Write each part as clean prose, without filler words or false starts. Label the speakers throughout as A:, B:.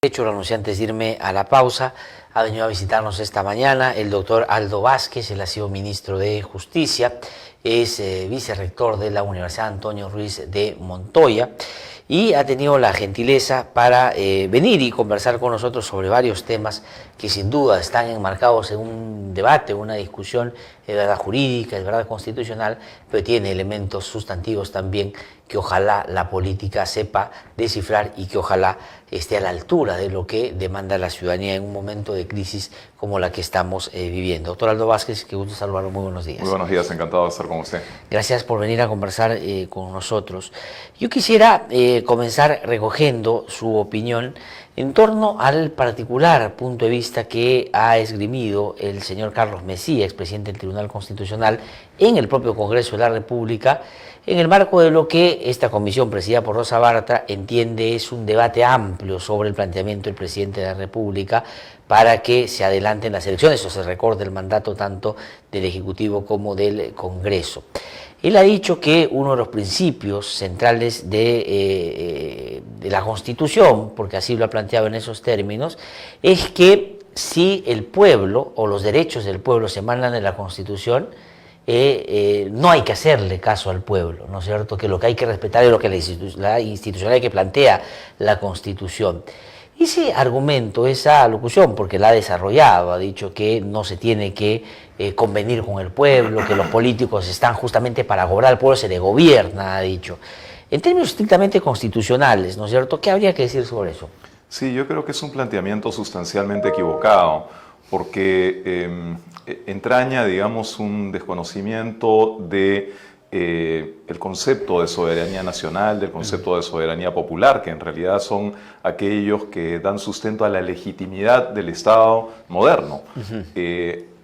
A: De hecho, lo anuncié antes de irme a la pausa. Ha venido a visitarnos esta mañana el doctor Aldo Vázquez. Él ha sido ministro de Justicia, es vicerrector de la Universidad Antonio Ruiz de Montoya y ha tenido la gentileza para venir y conversar con nosotros sobre varios temas que sin duda están enmarcados en un debate, una discusión de verdad jurídica, de verdad constitucional, pero tiene elementos sustantivos también que ojalá la política sepa descifrar y que ojalá esté a la altura de lo que demanda la ciudadanía en un momento de crisis como la que estamos viviendo. Doctor Aldo Vázquez, qué gusto saludarlo, muy buenos días.
B: Muy buenos días, encantado de estar con usted.
A: Gracias por venir a conversar con nosotros. Yo quisiera comenzar recogiendo su opinión en torno al particular punto de vista que ha esgrimido el señor Carlos Messía, expresidente del Tribunal Constitucional, en el propio Congreso de la República, en el marco de lo que esta comisión presidida por Rosa Bartra entiende es un debate amplio sobre el planteamiento del presidente de la República para que se adelanten las elecciones o se recorte el mandato tanto del Ejecutivo como del Congreso. Él ha dicho que uno de los principios centrales de la Constitución, porque así lo ha planteado en esos términos, es que si el pueblo o los derechos del pueblo se mandan de la Constitución, no hay que hacerle caso al pueblo, ¿no es cierto? Que lo que hay que respetar es lo que la institucionalidad que plantea la Constitución. Ese argumento, esa locución, porque la ha desarrollado, ha dicho que no se tiene que convenir con el pueblo, que los políticos están justamente para gobernar al pueblo, se le gobierna, ha dicho. En términos estrictamente constitucionales, ¿no es cierto? ¿Qué habría que decir sobre eso?
B: Sí, yo creo que es un planteamiento sustancialmente equivocado, porque entraña, digamos, un desconocimiento de el concepto de soberanía nacional, del concepto de soberanía popular, que en realidad son aquellos que dan sustento a la legitimidad del Estado moderno.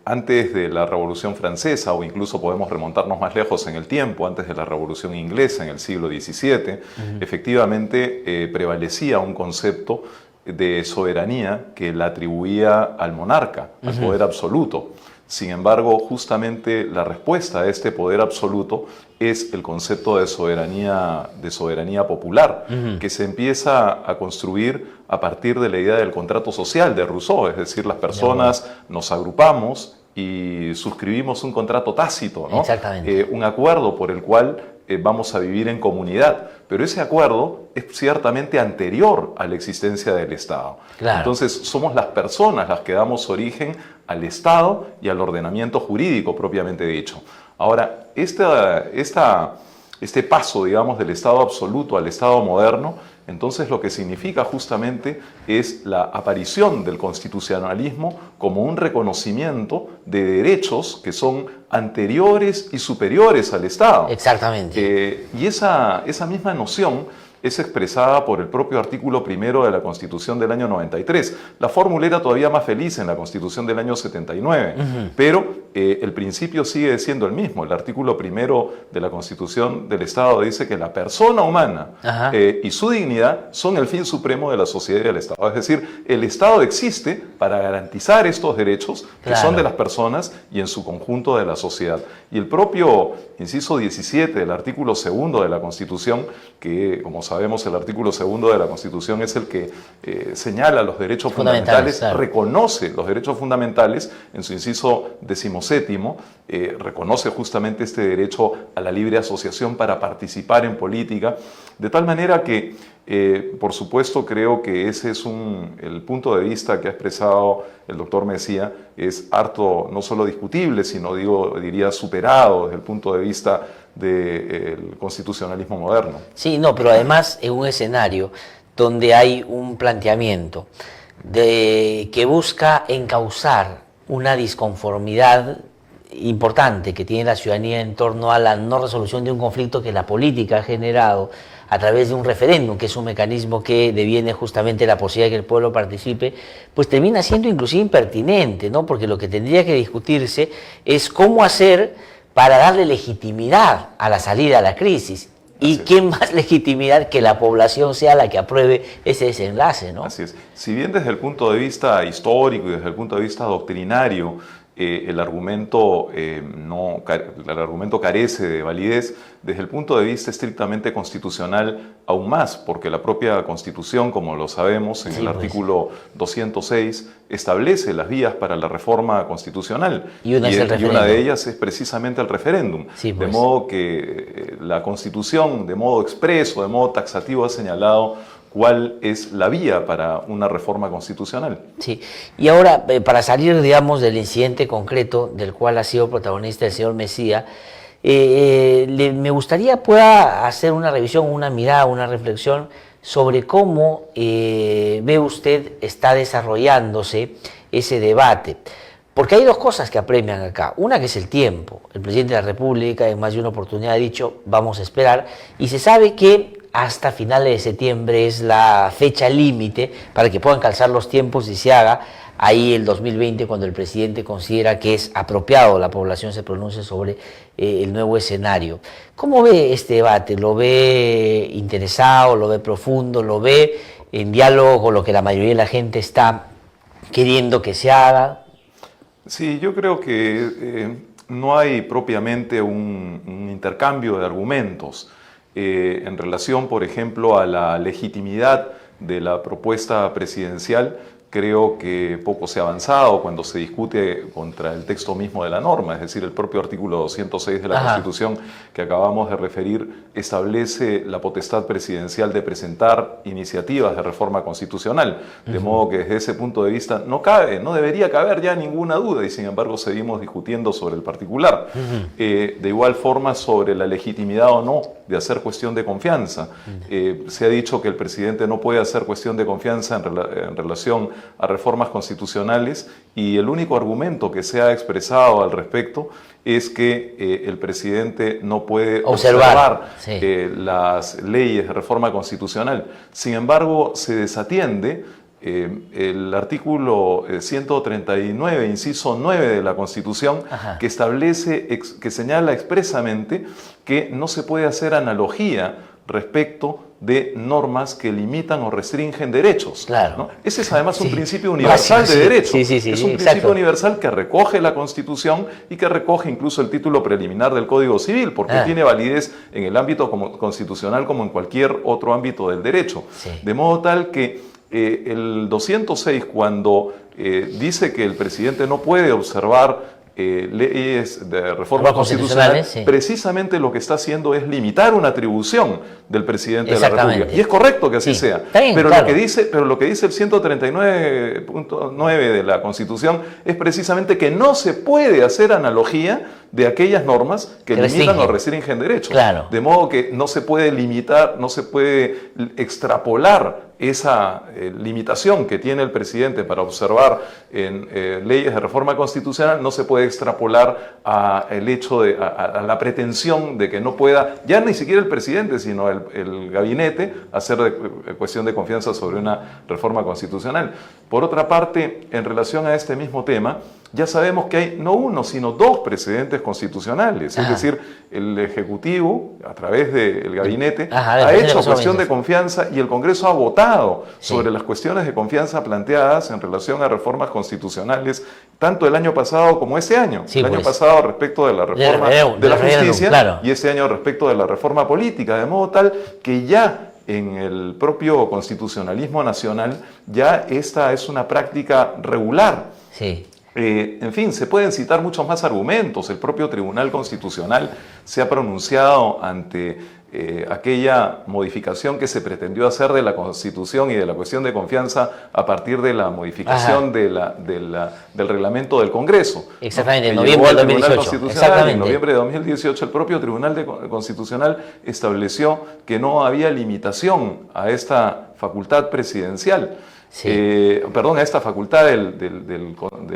B: Antes de la Revolución Francesa, o incluso podemos remontarnos más lejos en el tiempo, antes de la Revolución Inglesa en el siglo XVII, efectivamente prevalecía un concepto de soberanía que la atribuía al monarca, al poder absoluto. Sin embargo, justamente la respuesta a este poder absoluto es el concepto de soberanía popular, que se empieza a construir a partir de la idea del contrato social de Rousseau, es decir, las personas nos agrupamos y suscribimos un contrato tácito, ¿no?
A: Exactamente.
B: Un acuerdo por el cual vamos a vivir en comunidad, pero ese acuerdo es ciertamente anterior a la existencia del Estado.
A: Claro.
B: Entonces somos las personas las que damos origen al Estado y al ordenamiento jurídico propiamente dicho. Ahora, este paso, digamos, del Estado absoluto al Estado moderno, entonces lo que significa justamente es la aparición del constitucionalismo como un reconocimiento de derechos que son anteriores y superiores al Estado.
A: Exactamente.
B: Y esa misma noción es expresada por el propio artículo primero de la Constitución del año 93. La fórmula era todavía más feliz en la Constitución del año 79, pero el principio sigue siendo el mismo. El artículo primero de la Constitución del Estado dice que la persona humana y su dignidad son el fin supremo de la sociedad y del Estado. Es decir, el Estado existe para garantizar estos derechos que son de las personas y en su conjunto de la sociedad. Y el propio inciso 17 del artículo segundo de la Constitución, que como sabemos el artículo segundo de la Constitución es el que señala los derechos fundamentales, claro. Reconoce los derechos fundamentales en su inciso 17, reconoce justamente este derecho a la libre asociación para participar en política, de tal manera que por supuesto creo que ese es el punto de vista que ha expresado el doctor Messía, es harto no solo discutible, sino diría superado desde el punto de vista del constitucionalismo moderno.
A: Sí, no, pero además en un escenario donde hay un planteamiento que busca encauzar una disconformidad importante que tiene la ciudadanía en torno a la no resolución de un conflicto que la política ha generado a través de un referéndum, que es un mecanismo que deviene justamente la posibilidad de que el pueblo participe, pues termina siendo inclusive impertinente, ¿no? Porque lo que tendría que discutirse es cómo hacer para darle legitimidad a la salida a la crisis. ¿Y qué más legitimidad que la población sea la que apruebe ese desenlace, ¿no?
B: Así es. Si bien desde el punto de vista histórico y desde el punto de vista doctrinario el argumento carece de validez desde el punto de vista estrictamente constitucional aún más, porque la propia Constitución, como lo sabemos, en el artículo 206, establece las vías para la reforma constitucional.
A: Y una
B: de ellas es precisamente el referéndum.
A: Sí, pues.
B: De modo que la Constitución, de modo expreso, de modo taxativo, ha señalado cuál es la vía para una reforma constitucional.
A: Sí, y ahora, para salir, digamos, del incidente concreto del cual ha sido protagonista el señor Mejía, me gustaría pueda hacer una revisión, una mirada, una reflexión sobre cómo ve usted está desarrollándose ese debate. Porque hay dos cosas que apremian acá. Una que es el tiempo. El presidente de la República en más de una oportunidad ha dicho vamos a esperar, y se sabe que hasta finales de septiembre es la fecha límite para que puedan calzar los tiempos y se haga ahí el 2020 cuando el presidente considera que es apropiado la población se pronuncie sobre el nuevo escenario. ¿Cómo ve este debate? ¿Lo ve interesado, lo ve profundo, lo ve en diálogo con lo que la mayoría de la gente está queriendo que se haga?
B: Sí, yo creo que no hay propiamente un intercambio de argumentos en relación, por ejemplo, a la legitimidad de la propuesta presidencial. Creo que poco se ha avanzado cuando se discute contra el texto mismo de la norma, es decir, el propio artículo 206 de la Constitución que acabamos de referir establece la potestad presidencial de presentar iniciativas de reforma constitucional, de modo que desde ese punto de vista no debería caber ya ninguna duda, y sin embargo seguimos discutiendo sobre el particular. De igual forma, sobre la legitimidad o no de hacer cuestión de confianza. Se ha dicho que el presidente no puede hacer cuestión de confianza en relación a reformas constitucionales, y el único argumento que se ha expresado al respecto es que el presidente no puede observar las leyes de reforma constitucional. Sin embargo, se desatiende el artículo 139, inciso 9 de la Constitución, que establece, que señala expresamente que no se puede hacer analogía respecto de normas que limitan o restringen derechos.
A: Claro.
B: ¿no? Ese es además un principio universal de derecho. Es un principio universal que recoge la Constitución y que recoge incluso el título preliminar del Código Civil, porque tiene validez en el ámbito constitucional como en cualquier otro ámbito del derecho. De modo tal que el 206, cuando dice que el presidente no puede observar leyes de reforma constitucional, precisamente lo que está haciendo es limitar una atribución del presidente de la República. Y es correcto que así sea. Pero lo que dice el 139.9 de la Constitución es precisamente que no se puede hacer analogía de aquellas normas que limitan o restringen derechos. De modo que no se puede limitar, no se puede extrapolar esa limitación que tiene el presidente para observar en leyes de reforma constitucional, no se puede extrapolar a el hecho de a la pretensión de que no pueda, ya ni siquiera el presidente, sino el gabinete, hacer cuestión de confianza sobre una reforma constitucional. Por otra parte, en relación a este mismo tema, ya sabemos que hay no uno, sino dos precedentes constitucionales. Es decir, el Ejecutivo, a través del Gabinete, ha hecho cuestión de confianza y el Congreso ha votado sobre las cuestiones de confianza planteadas en relación a reformas constitucionales, tanto el año pasado como este año. El año pasado respecto de la reforma de la justicia y este año respecto de la reforma política, de modo tal que ya en el propio constitucionalismo nacional ya esta es una práctica regular. En fin, se pueden citar muchos más argumentos. El propio Tribunal Constitucional se ha pronunciado ante aquella modificación que se pretendió hacer de la Constitución y de la cuestión de confianza a partir de la modificación del reglamento del Congreso.
A: Exactamente, en noviembre de 2018.
B: En noviembre de 2018 el propio Tribunal Constitucional estableció que no había limitación a esta facultad presidencial. A esta facultad del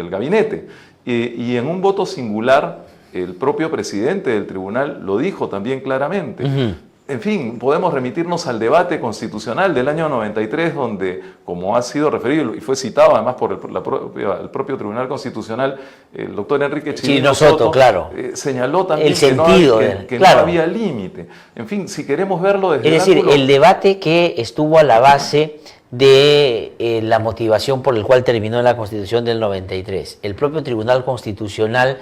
B: gabinete. Y en un voto singular, el propio presidente del tribunal lo dijo también claramente. En fin, podemos remitirnos al debate constitucional del año 93, donde, como ha sido referido y fue citado además por el propio Tribunal Constitucional, el doctor Enrique Chirino Soto señaló también que no había límite. En fin, si queremos verlo desde
A: el debate que estuvo a la base de la motivación por el cual terminó la Constitución del 93. El propio Tribunal Constitucional,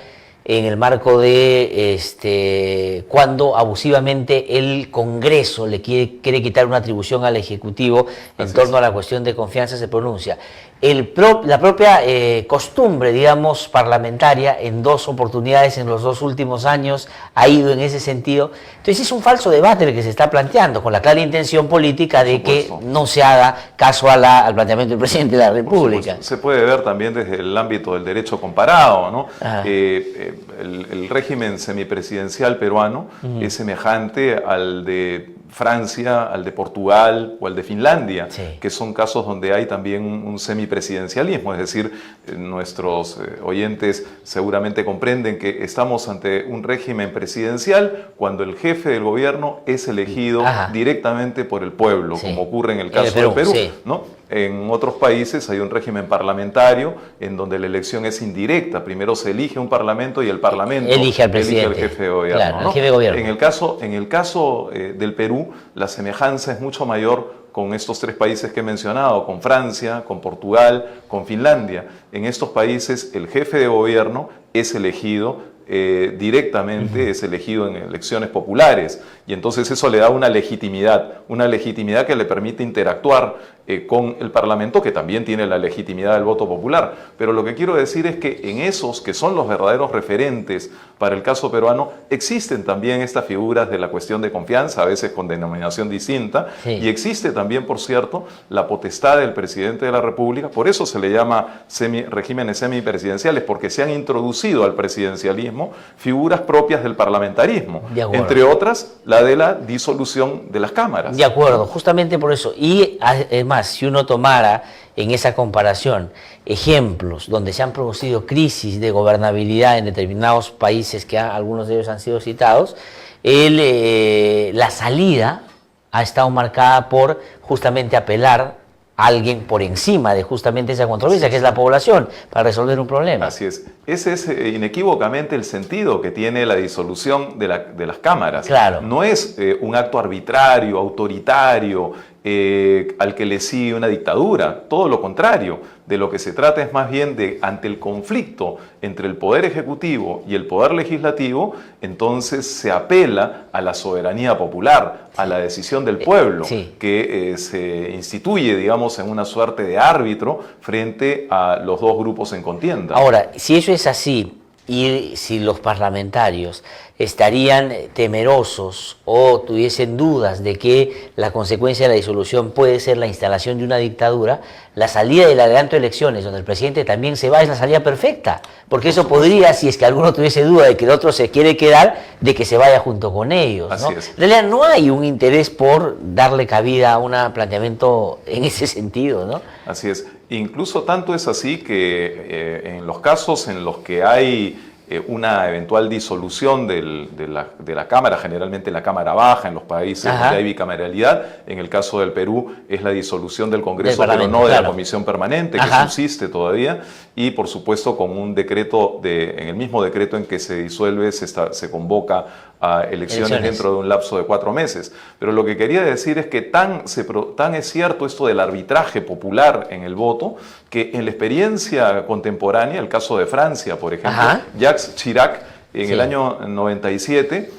A: en el marco de cuando abusivamente el Congreso le quiere quitar una atribución al Ejecutivo en torno a la cuestión de confianza, se pronuncia. La propia costumbre, digamos, parlamentaria, en 2 oportunidades en los 2 últimos años, ha ido en ese sentido. Entonces es un falso debate el que se está planteando, con la clara intención política de que no se haga caso al planteamiento del presidente de la República.
B: Se puede ver también desde el ámbito del derecho comparado, ¿no? El régimen semipresidencial peruano es semejante al de Francia, al de Portugal o al de Finlandia, que son casos donde hay también un semipresidencialismo, es decir, nuestros oyentes seguramente comprenden que estamos ante un régimen presidencial cuando el jefe del gobierno es elegido directamente por el pueblo, como ocurre en el caso de Perú, ¿no? En otros países hay un régimen parlamentario en donde la elección es indirecta. Primero se elige un parlamento y el parlamento
A: elige al presidente,
B: elige al jefe de gobierno.
A: Claro,
B: ¿no?
A: el jefe de gobierno.
B: En el caso del Perú, la semejanza es mucho mayor con estos 3 países que he mencionado, con Francia, con Portugal, con Finlandia. En estos países el jefe de gobierno es elegido directamente, es elegido en elecciones populares, y entonces eso le da una legitimidad que le permite interactuar con el Parlamento, que también tiene la legitimidad del voto popular. Pero lo que quiero decir es que en esos que son los verdaderos referentes para el caso peruano, existen también estas figuras de la cuestión de confianza, a veces con denominación distinta, y existe también, por cierto, la potestad del presidente de la República. Por eso se le llama regímenes semipresidenciales, porque se han introducido al presidencialismo figuras propias del parlamentarismo, entre otras la de la disolución de las cámaras.
A: De acuerdo, justamente por eso. Y además, si uno tomara en esa comparación ejemplos donde se han producido crisis de gobernabilidad en determinados países, que algunos de ellos han sido citados, la salida ha estado marcada por justamente apelar a alguien por encima de justamente esa controversia, que es la población, para resolver un problema.
B: Así es. Ese es inequívocamente el sentido que tiene la disolución de las cámaras.
A: Claro.
B: No es un acto arbitrario, autoritario, al que le sigue una dictadura. Todo lo contrario. De lo que se trata es más bien de, ante el conflicto entre el Poder Ejecutivo y el Poder Legislativo, entonces se apela a la soberanía popular, a la decisión del pueblo, que se instituye, digamos, en una suerte de árbitro frente a los 2 grupos en contienda.
A: Ahora, si eso es así, y si los parlamentarios estarían temerosos o tuviesen dudas de que la consecuencia de la disolución puede ser la instalación de una dictadura, la salida del adelanto de elecciones, donde el presidente también se va, es la salida perfecta, porque eso podría, si es que alguno tuviese duda de que el otro se quiere quedar, de que se vaya junto con ellos, ¿no?
B: Así es.
A: En realidad no hay un interés por darle cabida a un planteamiento en ese sentido, ¿no?
B: Así es. Incluso tanto es así que en los casos en los que hay una eventual disolución de la Cámara, generalmente en la Cámara Baja, en los países donde hay bicameralidad, en el caso del Perú es la disolución del Congreso, pero no de la Comisión Permanente, que subsiste todavía, y por supuesto con un decreto, en el mismo decreto en que se disuelve, se convoca a elecciones dentro de un lapso de 4 meses. Pero lo que quería decir es que tan es cierto esto del arbitraje popular en el voto, que en la experiencia contemporánea, el caso de Francia, por ejemplo, Jacques Chirac en el año 97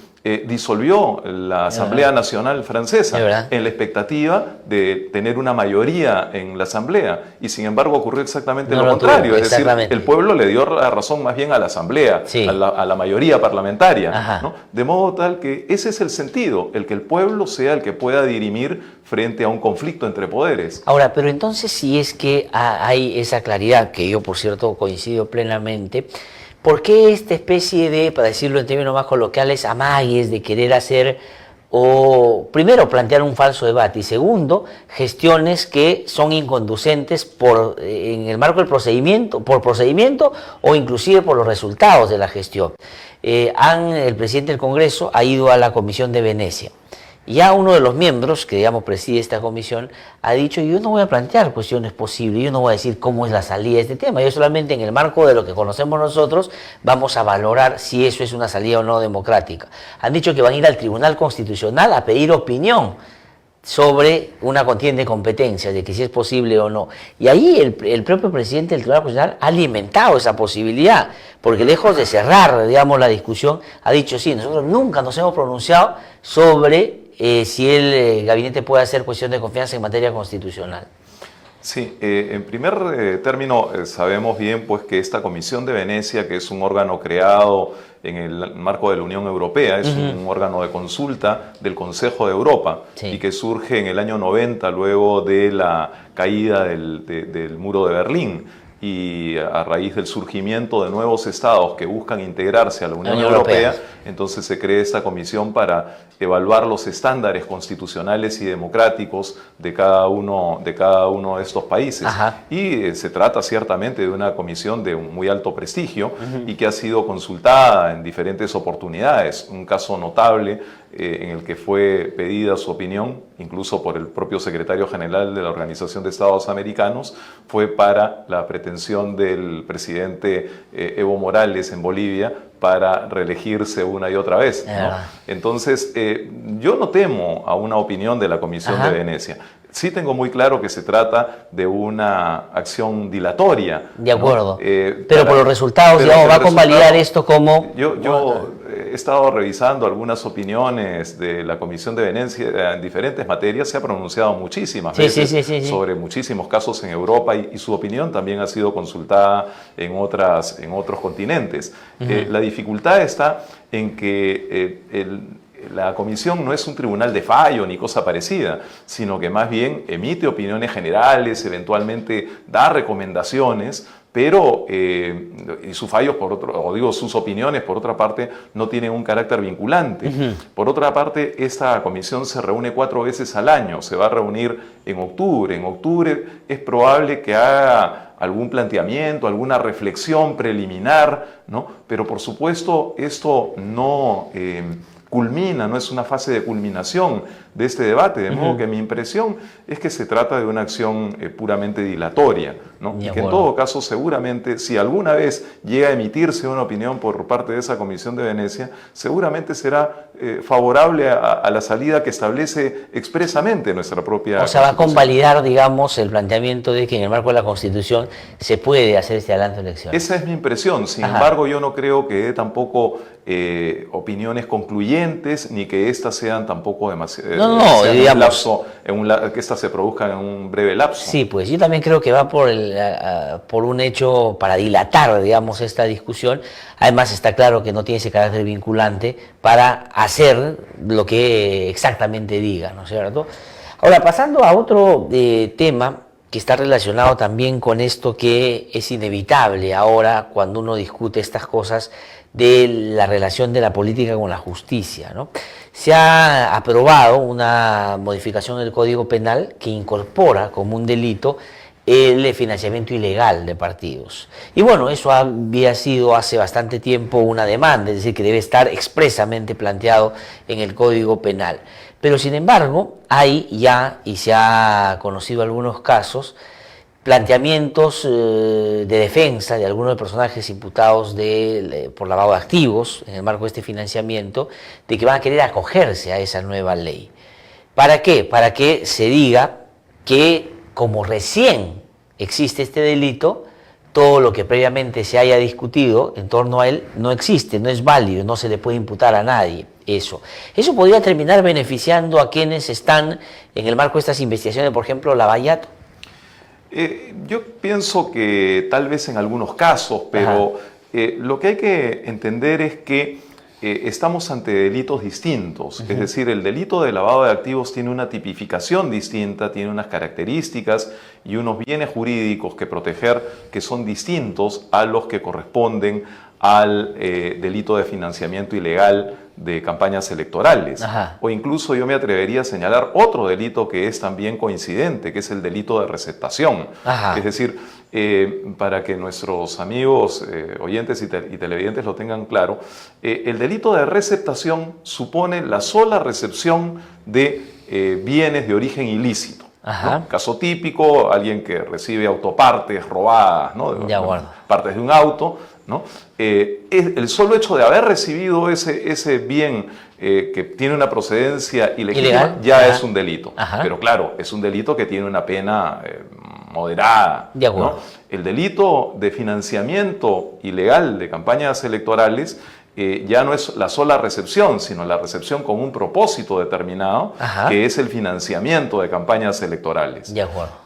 B: disolvió la Asamblea Nacional Francesa en la expectativa de tener una mayoría en la Asamblea, y sin embargo ocurrió exactamente lo contrario, es decir, el pueblo le dio la razón más bien a la Asamblea, a la mayoría parlamentaria, ¿no? De modo tal que ese es el sentido, el que el pueblo sea el que pueda dirimir frente a un conflicto entre poderes.
A: Ahora, pero entonces, si es que hay esa claridad, que yo por cierto coincido plenamente, ¿por qué esta especie de, para decirlo en términos más coloquiales, amagues de querer hacer, o primero plantear un falso debate, y segundo, gestiones que son inconducentes en el marco del procedimiento, por procedimiento o inclusive por los resultados de la gestión? El presidente del Congreso ha ido a la Comisión de Venecia. Ya uno de los miembros, que digamos preside esta comisión, ha dicho: yo no voy a plantear cuestiones posibles, yo no voy a decir cómo es la salida de este tema, yo solamente en el marco de lo que conocemos nosotros vamos a valorar si eso es una salida o no democrática. Han dicho que van a ir al Tribunal Constitucional a pedir opinión. sobre una contienda de competencias, de que si es posible o no. Y ahí el propio presidente del Tribunal Constitucional ha alimentado esa posibilidad, porque lejos de cerrar, digamos, la discusión, ha dicho, sí, nosotros nunca nos hemos pronunciado sobre si el gabinete puede hacer cuestión de confianza en materia constitucional.
B: Sí, en primer término sabemos bien pues, que esta Comisión de Venecia, que es un órgano creado en el marco de la Unión Europea, es un órgano de consulta del Consejo de Europa, sí, y que surge en el año 90 luego de la caída del muro de Berlín y a raíz del surgimiento de nuevos estados que buscan integrarse a la Unión Europea, entonces se crea esta comisión para evaluar los estándares constitucionales y democráticos de cada uno de estos países. Ajá. Y se trata ciertamente de una comisión de un muy alto prestigio y que ha sido consultada en diferentes oportunidades. Un caso notable en el que fue pedida su opinión, incluso por el propio secretario general de la Organización de Estados Americanos, fue para la pretensión del presidente Evo Morales en Bolivia para reelegirse una y otra vez, ¿no? Entonces, yo no temo a una opinión de la Comisión de Venecia. Sí tengo muy claro que se trata de una acción dilatoria.
A: De acuerdo. ¿No? Pero por los resultados, digamos, va a convalidar esto como...
B: Yo he estado revisando algunas opiniones de la Comisión de Venecia en diferentes materias. Se ha pronunciado muchísimas veces sobre muchísimos casos en Europa y su opinión también ha sido consultada en otros continentes. La dificultad está en que la comisión no es un tribunal de fallo ni cosa parecida, sino que más bien emite opiniones generales, eventualmente da recomendaciones, pero y sus fallos, sus opiniones, por otra parte, no tienen un carácter vinculante. Por otra parte, esta comisión se reúne 4 veces al año, se va a reunir en octubre. En octubre es probable que haga algún planteamiento, alguna reflexión preliminar, ¿no? Pero por supuesto esto no culmina, no es una fase de culminación de este debate, de modo que mi impresión es que se trata de una acción puramente dilatoria, ¿no? Y que en todo caso seguramente, si alguna vez llega a emitirse una opinión por parte de esa Comisión de Venecia, seguramente será favorable a la salida que establece expresamente nuestra propia
A: Constitución. O sea, va a convalidar, digamos, el planteamiento de que en el marco de la Constitución se puede hacer este adelanto de elecciones.
B: Esa es mi impresión, sin embargo yo no creo que dé tampoco opiniones concluyentes, ni que éstas sean tampoco demasiado...
A: digamos,
B: que éstas se produzcan en un breve lapso.
A: Sí, pues yo también creo que va por un hecho para dilatar, digamos, esta discusión. Además está claro que no tiene ese carácter vinculante para hacer lo que exactamente diga, ¿no es cierto? Ahora, pasando a otro tema que está relacionado también con esto que es inevitable ahora cuando uno discute estas cosas de la relación de la política con la justicia, ¿no? Se ha aprobado una modificación del Código Penal que incorpora como un delito el financiamiento ilegal de partidos. Y bueno, eso había sido hace bastante tiempo una demanda, es decir, que debe estar expresamente planteado en el Código Penal. Pero sin embargo, hay ya, y se ha conocido algunos casos, planteamientos de defensa de algunos de los personajes imputados por lavado de activos en el marco de este financiamiento, de que van a querer acogerse a esa nueva ley. ¿Para qué? Para que se diga que como recién existe este delito, todo lo que previamente se haya discutido en torno a él no existe, no es válido, no se le puede imputar a nadie eso. Eso podría terminar beneficiando a quienes están en el marco de estas investigaciones, por ejemplo, Lavallato.
B: Yo pienso que tal vez en algunos casos, pero lo que hay que entender es que estamos ante delitos distintos. Es decir, el delito de lavado de activos tiene una tipificación distinta, tiene unas características y unos bienes jurídicos que proteger que son distintos a los que corresponden al delito de financiamiento ilegal de campañas electorales. O incluso yo me atrevería a señalar otro delito que es también coincidente, que es el delito de receptación. Es decir, para que nuestros amigos oyentes y televidentes lo tengan claro, el delito de receptación supone la sola recepción de bienes de origen ilícito. ¿no? Caso típico, alguien que recibe autopartes robadas, ¿no? Partes de un auto, ¿no? El solo hecho de haber recibido ese bien que tiene una procedencia ilegítima ya es un delito. Pero claro, es un delito que tiene una pena moderada. ¿No? El delito de financiamiento ilegal de campañas electorales ya no es la sola recepción, sino la recepción con un propósito determinado, que es el financiamiento de campañas electorales.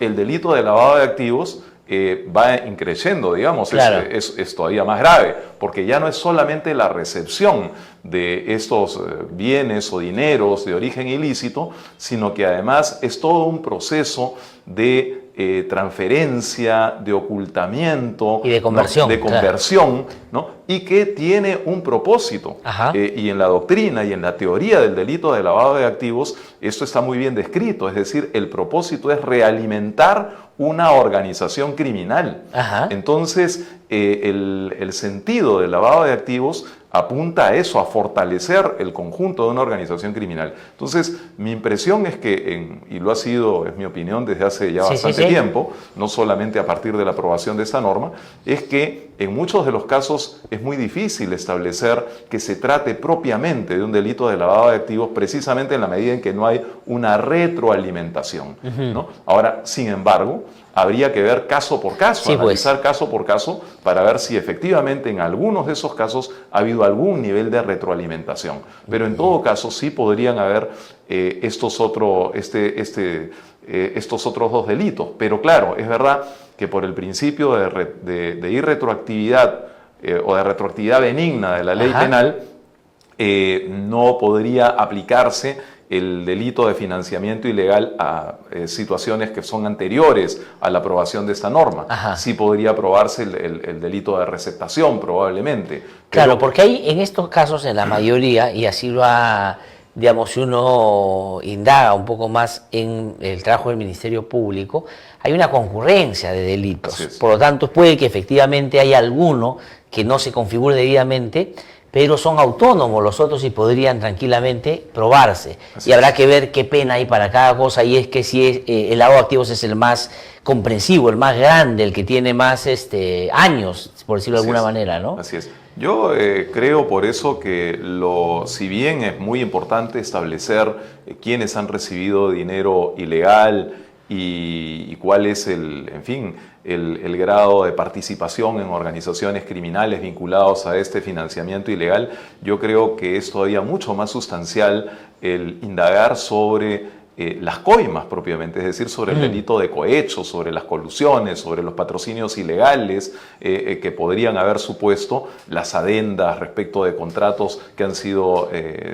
B: El delito de lavado de activos va increciendo, digamos, es todavía más grave, porque ya no es solamente la recepción de estos bienes o dineros de origen ilícito, sino que además es todo un proceso de transferencia, de ocultamiento
A: y de conversión,
B: ¿no? Y que tiene un propósito. Y en la doctrina y en la teoría del delito de lavado de activos, esto está muy bien descrito, es decir, el propósito es realimentar una organización criminal. Entonces, el sentido del lavado de activos apunta a eso, a fortalecer el conjunto de una organización criminal. Entonces, mi impresión es que, y lo ha sido, es mi opinión, desde hace ya bastante tiempo, no solamente a partir de la aprobación de esta norma, es que en muchos de los casos es muy difícil establecer que se trate propiamente de un delito de lavado de activos, precisamente en la medida en que no hay una retroalimentación, ¿no? Ahora, sin embargo, habría que ver caso por caso, analizar caso por caso, para ver si efectivamente en algunos de esos casos ha habido algún nivel de retroalimentación. Pero en todo caso sí podrían haber estos otros dos delitos. Pero claro, es verdad que por el principio de irretroactividad o de retroactividad benigna de la ley penal, no podría aplicarse el delito de financiamiento ilegal a situaciones que son anteriores a la aprobación de esta norma. Sí podría aprobarse el delito de receptación, probablemente.
A: Claro, porque hay en estos casos, en la mayoría, y así lo ha, digamos, si uno indaga un poco más en el trabajo del Ministerio Público, hay una concurrencia de delitos. Por lo tanto, puede que efectivamente haya alguno que no se configure debidamente, pero son autónomos los otros y podrían tranquilamente probarse. Y habrá que ver qué pena hay para cada cosa, y es que si el lavado de activos es el más comprensivo, el más grande, el que tiene más años, por decirlo de alguna manera, ¿no?
B: Así es. Yo creo por eso que si bien es muy importante establecer quiénes han recibido dinero ilegal y cuál es el grado de participación en organizaciones criminales vinculados a este financiamiento ilegal, yo creo que es todavía mucho más sustancial el indagar sobre las coimas propiamente, es decir, sobre el delito de cohecho, sobre las colusiones, sobre los patrocinios ilegales que podrían haber supuesto las adendas respecto de contratos que han sido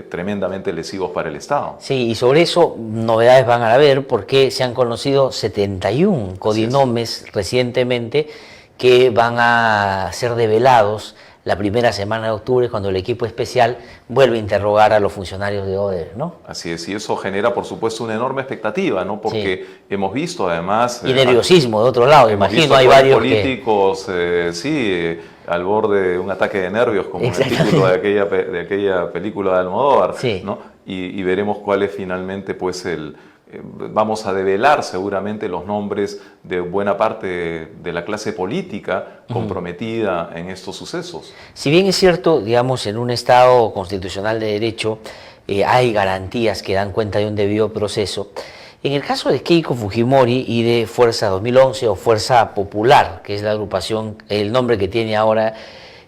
B: tremendamente lesivos para el Estado.
A: Sí, y sobre eso novedades van a haber porque se han conocido 71 codinomes recientemente que van a ser develados la primera semana de octubre, cuando el equipo especial vuelve a interrogar a los funcionarios de Odebrecht, ¿no?
B: Así es, y eso genera, por supuesto, una enorme expectativa, ¿no? Porque hemos visto, además...
A: Y nerviosismo, de otro lado, imagino, hay varios
B: políticos, al borde de un ataque de nervios, como el título de aquella película de Almodóvar, ¿no? Y veremos cuál es finalmente, pues, vamos a develar seguramente los nombres de buena parte de la clase política comprometida en estos sucesos.
A: Si bien es cierto, digamos, en un Estado constitucional de derecho hay garantías que dan cuenta de un debido proceso, en el caso de Keiko Fujimori y de Fuerza 2011 o Fuerza Popular, que es la agrupación, el nombre que tiene ahora,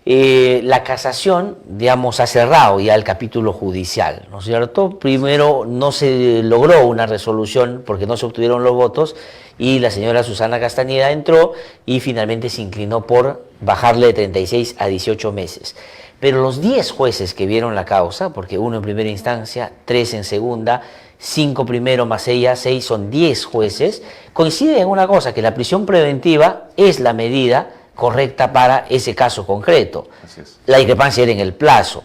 A: la casación, digamos, ha cerrado ya el capítulo judicial, ¿no es cierto? Primero no se logró una resolución porque no se obtuvieron los votos y la señora Susana Castañeda entró y finalmente se inclinó por bajarle de 36 a 18 meses. Pero los 10 jueces que vieron la causa, porque uno en primera instancia, 3 en segunda, 5 primero más ella, 6, son 10 jueces, coinciden en una cosa, que la prisión preventiva es la medida correcta para ese caso concreto.
B: Así es.
A: La discrepancia era en el plazo.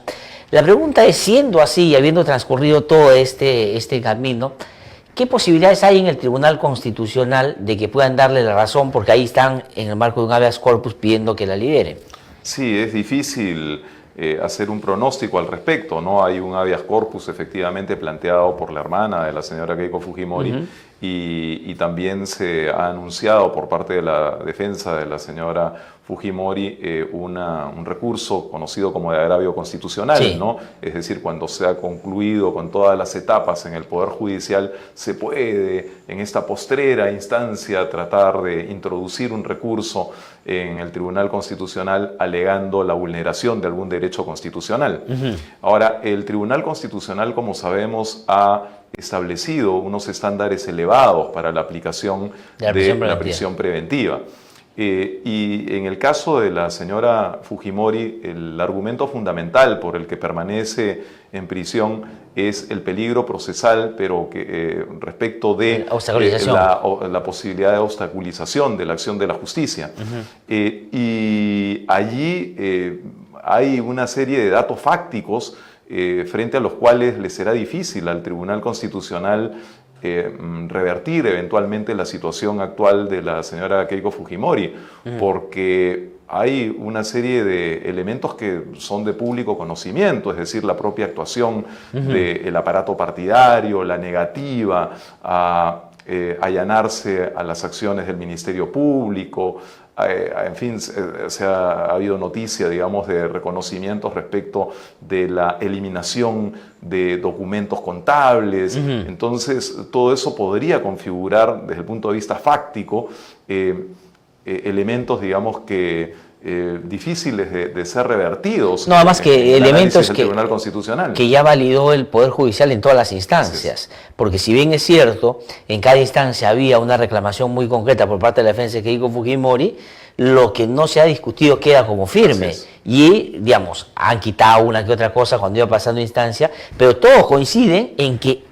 A: La pregunta es, siendo así y habiendo transcurrido todo este camino, ¿qué posibilidades hay en el Tribunal Constitucional de que puedan darle la razón? Porque ahí están en el marco de un habeas corpus pidiendo que la liberen.
B: Sí, es difícil hacer un pronóstico al respecto, ¿no? Hay un habeas corpus efectivamente planteado por la hermana de la señora Keiko Fujimori, y también se ha anunciado por parte de la defensa de la señora Fujimori un recurso conocido como de agravio constitucional,
A: Sí.
B: ¿no? Es decir, cuando se ha concluido con todas las etapas en el Poder Judicial, se puede en esta postrera instancia tratar de introducir un recurso en el Tribunal Constitucional alegando la vulneración de algún derecho constitucional. Ahora, el Tribunal Constitucional, como sabemos, ha establecido unos estándares elevados para la aplicación de la prisión preventiva. Y en el caso de la señora Fujimori, el argumento fundamental por el que permanece en prisión es el peligro procesal, pero que respecto de la posibilidad de obstaculización de la acción de la justicia. Y allí hay una serie de datos fácticos frente a los cuales le será difícil al Tribunal Constitucional revertir eventualmente la situación actual de la señora Keiko Fujimori, porque hay una serie de elementos que son de público conocimiento, es decir, la propia actuación del aparato partidario, la negativa a allanarse a las acciones del Ministerio Público. En fin, ha habido noticia, digamos, de reconocimientos respecto de la eliminación de documentos contables. Entonces, todo eso podría configurar, desde el punto de vista fáctico, elementos, digamos, que difíciles de ser revertidos.
A: No, además que elementos
B: que
A: ya validó el Poder Judicial en todas las instancias. Porque si bien es cierto, en cada instancia había una reclamación muy concreta por parte de la defensa de Keiko Fujimori, lo que no se ha discutido queda como firme. Y, digamos, han quitado una que otra cosa cuando iba pasando instancia, pero todos coinciden en que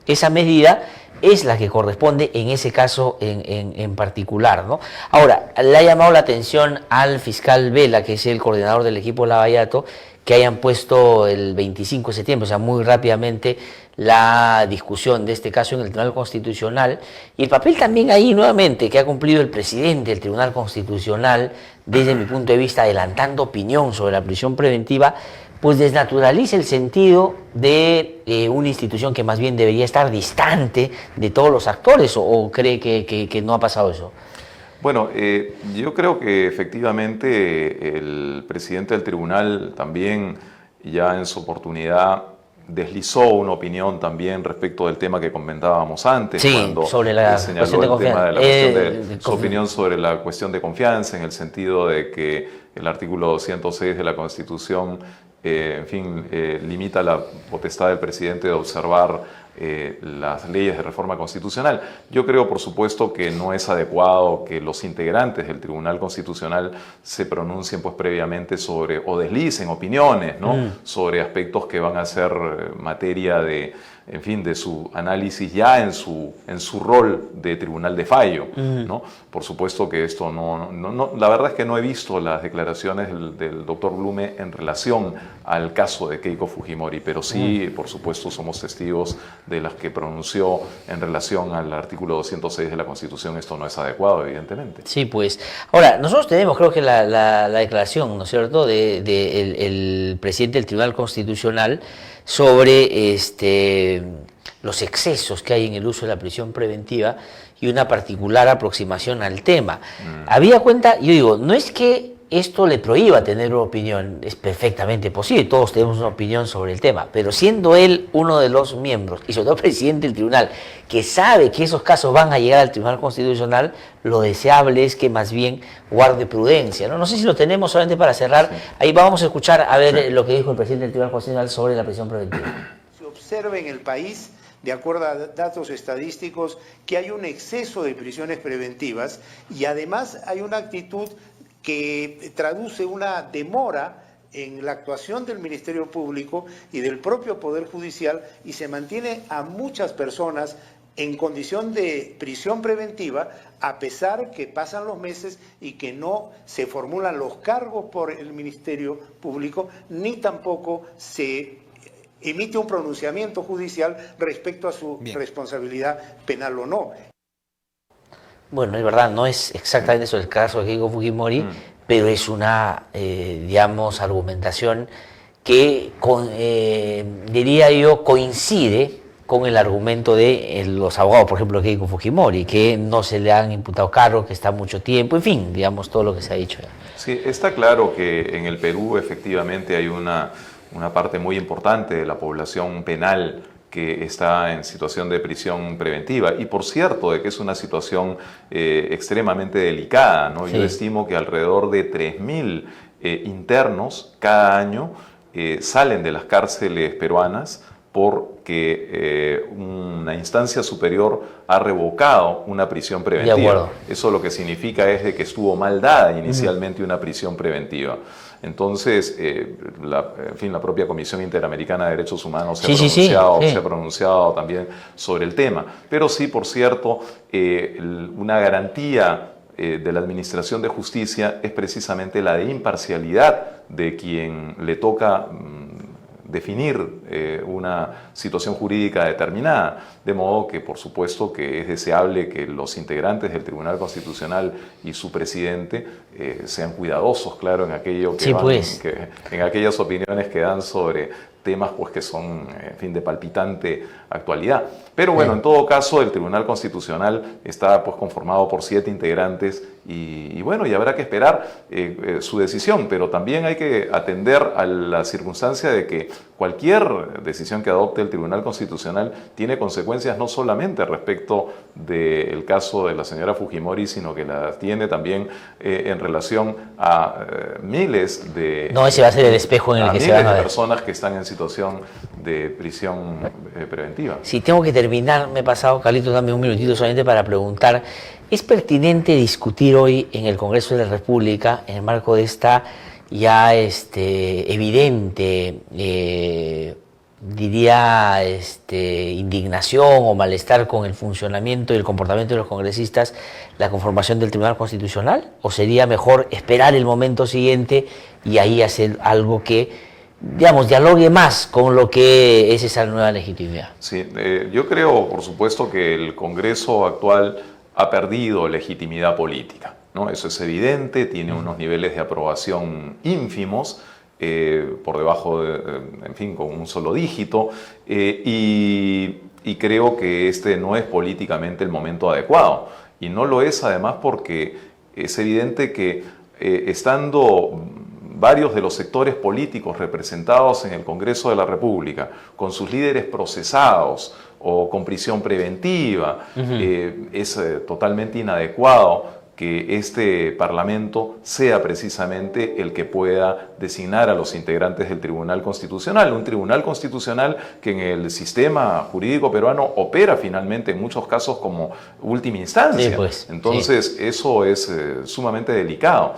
A: esa medida es la que corresponde en ese caso en particular, ¿no? Ahora, le ha llamado la atención al fiscal Vela, que es el coordinador del equipo Lavallato, que hayan puesto el 25 de septiembre, o sea, muy rápidamente, la discusión de este caso en el Tribunal Constitucional, y el papel también ahí nuevamente que ha cumplido el presidente del Tribunal Constitucional, desde mi punto de vista, adelantando opinión sobre la prisión preventiva, pues desnaturaliza el sentido de una institución que más bien debería estar distante de todos los actores, o cree que no ha pasado eso.
B: Bueno, yo creo que efectivamente el presidente del tribunal también ya en su oportunidad deslizó una opinión también respecto del tema que comentábamos antes, cuando
A: sobre la
B: señaló el tema de la cuestión de su opinión sobre la cuestión de confianza, en el sentido de que el artículo 206 de la Constitución limita la potestad del presidente de observar las leyes de reforma constitucional. Yo creo, por supuesto, que no es adecuado que los integrantes del Tribunal Constitucional se pronuncien pues previamente sobre, o deslicen opiniones, ¿no? Sobre aspectos que van a ser materia de, en fin, de su análisis ya en su rol de tribunal de fallo, ¿no? Por supuesto que esto la verdad es que no he visto las declaraciones del doctor Blume en relación al caso de Keiko Fujimori, pero sí, por supuesto, somos testigos de las que pronunció en relación al artículo 206 de la Constitución. Esto no es adecuado, evidentemente.
A: Sí, pues. Ahora, nosotros tenemos, creo que la declaración, ¿no es cierto?, el presidente del Tribunal Constitucional sobre los excesos que hay en el uso de la prisión preventiva y una particular aproximación al tema. Había cuenta, yo digo, no es que esto le prohíba tener una opinión, es perfectamente posible, todos tenemos una opinión sobre el tema, pero siendo él uno de los miembros, y sobre todo presidente del tribunal, que sabe que esos casos van a llegar al Tribunal Constitucional, lo deseable es que más bien guarde prudencia, ¿no? No sé si lo tenemos solamente para cerrar, ahí vamos a escuchar a ver lo que dijo el presidente del Tribunal Constitucional sobre la prisión preventiva.
C: Se observa en el país, de acuerdo a datos estadísticos, que hay un exceso de prisiones preventivas y además hay una actitud que traduce una demora en la actuación del Ministerio Público y del propio Poder Judicial, y se mantiene a muchas personas en condición de prisión preventiva, a pesar que pasan los meses y que no se formulan los cargos por el Ministerio Público, ni tampoco se emite un pronunciamiento judicial respecto a su responsabilidad penal o no.
A: Bueno, es verdad, no es exactamente eso el caso de Keiko Fujimori, pero es una, digamos, argumentación que, diría yo, coincide con el argumento de los abogados, por ejemplo, Keiko Fujimori, que no se le han imputado cargos, que está mucho tiempo, en fin, digamos, todo lo que se ha dicho.
B: Sí, está claro que en el Perú efectivamente hay una parte muy importante de la población penal que está en situación de prisión preventiva, y por cierto de que es una situación extremadamente delicada, ¿no? Sí. Yo estimo que alrededor de 3.000 internos cada año salen de las cárceles peruanas porque una instancia superior ha revocado una prisión preventiva. Eso lo que significa es de que estuvo mal dada inicialmente una prisión preventiva. Entonces, en fin, la propia Comisión Interamericana de Derechos Humanos se ha pronunciado también sobre el tema. Pero sí, por cierto, una garantía de la Administración de Justicia es precisamente la de imparcialidad de quien le toca definir una situación jurídica determinada, de modo que por supuesto que es deseable que los integrantes del Tribunal Constitucional y su presidente sean cuidadosos, claro, en aquello que en aquellas opiniones que dan sobre temas pues que son, en fin, de palpitante actualidad. Pero bueno, en todo caso, el Tribunal Constitucional está pues conformado por 7 integrantes y bueno, y habrá que esperar su decisión, pero también hay que atender a la circunstancia de que cualquier decisión que adopte el Tribunal Constitucional tiene consecuencias no solamente respecto del caso de la señora Fujimori, sino que las tiene también en relación a miles de...
A: No, ese va a ser el espejo en el que se van a ver.
B: Personas que están en situación de prisión preventiva.
A: Si tengo que terminar, me he pasado, Carlitos, dame un minutito solamente para preguntar, ¿es pertinente discutir hoy en el Congreso de la República, en el marco de esta ya evidente, diría, indignación o malestar con el funcionamiento y el comportamiento de los congresistas, la conformación del Tribunal Constitucional? ¿O sería mejor esperar el momento siguiente y ahí hacer algo que, digamos, dialogue más con lo que es esa nueva legitimidad?
B: Sí, yo creo, por supuesto, que el Congreso actual ha perdido legitimidad política, ¿no? Eso es evidente, tiene unos niveles de aprobación ínfimos, por debajo de, en fin, con un solo dígito, y creo que este no es políticamente el momento adecuado. Y no lo es además porque es evidente que estando varios de los sectores políticos representados en el Congreso de la República, con sus líderes procesados o con prisión preventiva, es totalmente inadecuado que este Parlamento sea precisamente el que pueda designar a los integrantes del Tribunal Constitucional. Un Tribunal Constitucional que en el sistema jurídico peruano opera finalmente en muchos casos como última instancia. Sí, pues, entonces, eso es sumamente delicado.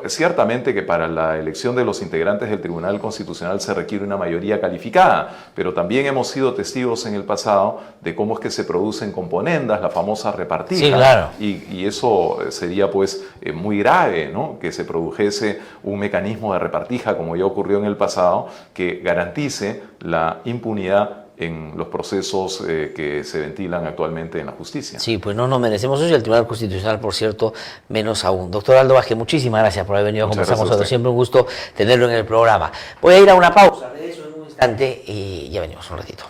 B: Ciertamente que para la elección de los integrantes del Tribunal Constitucional se requiere una mayoría calificada, pero también hemos sido testigos en el pasado de cómo es que se producen componendas, la famosa repartija.
A: Sí, claro.
B: Y eso sería pues muy grave, ¿no? Que se produjese un mecanismo de repartija, como ya ocurrió en el pasado, que garantice la impunidad en los procesos que se ventilan actualmente en la justicia.
A: Sí, pues no nos merecemos eso y el Tribunal Constitucional, por cierto, menos aún. Doctor Aldo Vázquez, muchísimas gracias por haber venido a conversar con nosotros. Siempre un gusto tenerlo en el programa. Voy a ir a una pausa, regreso en un instante y ya venimos un ratito.